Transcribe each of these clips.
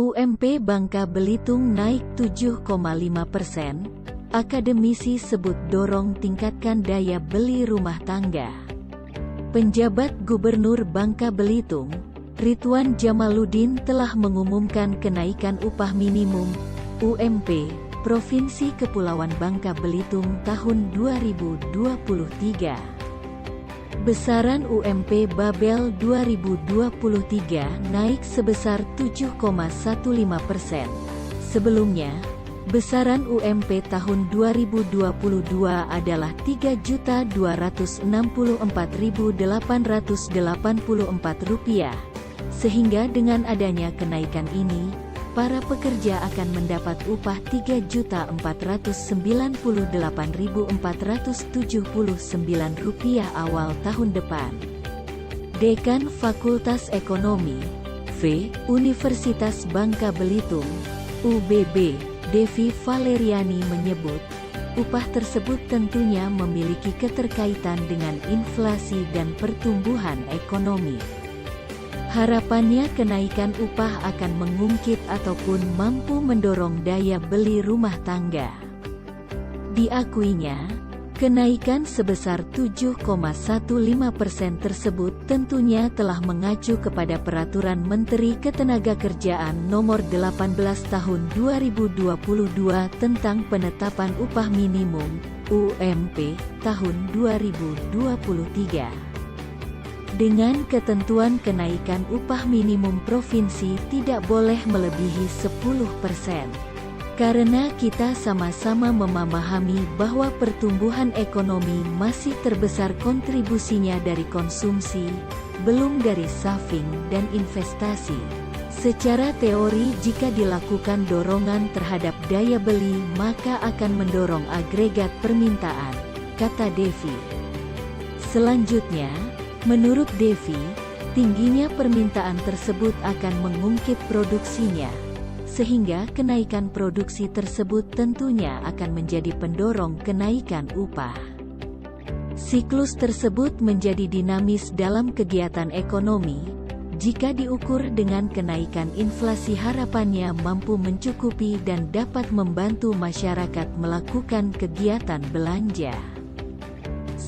UMP Bangka Belitung naik 7,5%, akademisi sebut dorong tingkatkan daya beli rumah tangga. Penjabat Gubernur Bangka Belitung, Ridwan Jamaluddin telah mengumumkan kenaikan upah minimum, UMP, Provinsi Kepulauan Bangka Belitung tahun 2023. Besaran UMP Babel 2023 naik sebesar 7,15%. Sebelumnya, besaran UMP tahun 2022 adalah Rp3.264.884, sehingga dengan adanya kenaikan ini, para pekerja akan mendapat upah Rp3.498.479 awal tahun depan. Dekan Fakultas Ekonomi, V, Universitas Bangka Belitung, UBB, Devi Valeriani menyebut, upah tersebut tentunya memiliki keterkaitan dengan inflasi dan pertumbuhan ekonomi. Harapannya kenaikan upah akan mengungkit ataupun mampu mendorong daya beli rumah tangga. Diakuinya, kenaikan sebesar 7,15% tersebut tentunya telah mengacu kepada Peraturan Menteri Ketenagakerjaan Nomor 18 Tahun 2022 tentang penetapan upah minimum, UMP, tahun 2023. Dengan ketentuan kenaikan upah minimum provinsi tidak boleh melebihi 10%. Karena kita sama-sama memahami bahwa pertumbuhan ekonomi masih terbesar kontribusinya dari konsumsi, belum dari saving dan investasi. Secara teori jika dilakukan dorongan terhadap daya beli maka akan mendorong agregat permintaan, kata Devi. Selanjutnya, menurut Devi, tingginya permintaan tersebut akan mengungkit produksinya, sehingga kenaikan produksi tersebut tentunya akan menjadi pendorong kenaikan upah. Siklus tersebut menjadi dinamis dalam kegiatan ekonomi. Jika diukur dengan kenaikan inflasi harapannya mampu mencukupi dan dapat membantu masyarakat melakukan kegiatan belanja,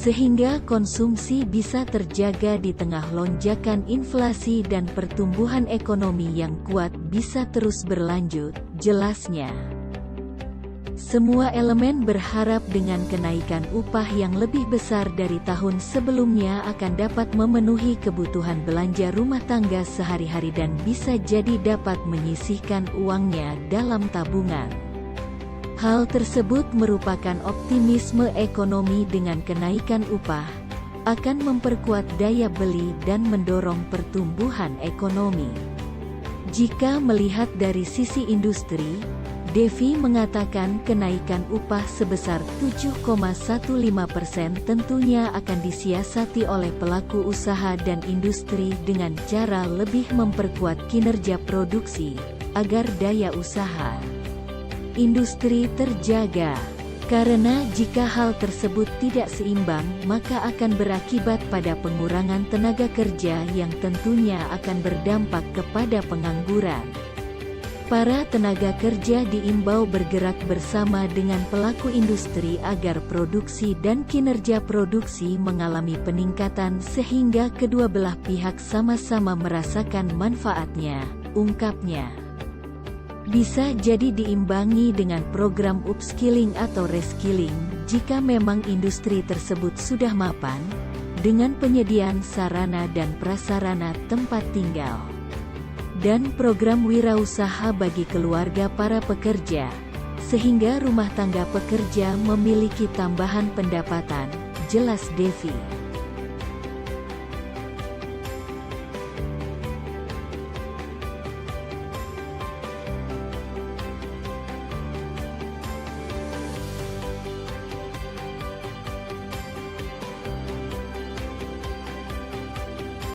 sehingga konsumsi bisa terjaga di tengah lonjakan inflasi dan pertumbuhan ekonomi yang kuat bisa terus berlanjut, jelasnya. Semua elemen berharap dengan kenaikan upah yang lebih besar dari tahun sebelumnya akan dapat memenuhi kebutuhan belanja rumah tangga sehari-hari dan bisa jadi dapat menyisihkan uangnya dalam tabungan. Hal tersebut merupakan optimisme ekonomi dengan kenaikan upah, akan memperkuat daya beli dan mendorong pertumbuhan ekonomi. Jika melihat dari sisi industri, Devi mengatakan kenaikan upah sebesar 7,15% tentunya akan disiasati oleh pelaku usaha dan industri dengan cara lebih memperkuat kinerja produksi, agar daya usaha industri terjaga. Karena jika hal tersebut tidak seimbang maka akan berakibat pada pengurangan tenaga kerja yang tentunya akan berdampak kepada pengangguran. Para tenaga kerja diimbau bergerak bersama dengan pelaku industri agar produksi dan kinerja produksi mengalami peningkatan sehingga kedua belah pihak sama-sama merasakan manfaatnya, ungkapnya. Bisa jadi diimbangi dengan program upskilling atau reskilling, jika memang industri tersebut sudah mapan, dengan penyediaan sarana dan prasarana tempat tinggal, dan program wirausaha bagi keluarga para pekerja, sehingga rumah tangga pekerja memiliki tambahan pendapatan, jelas Devi.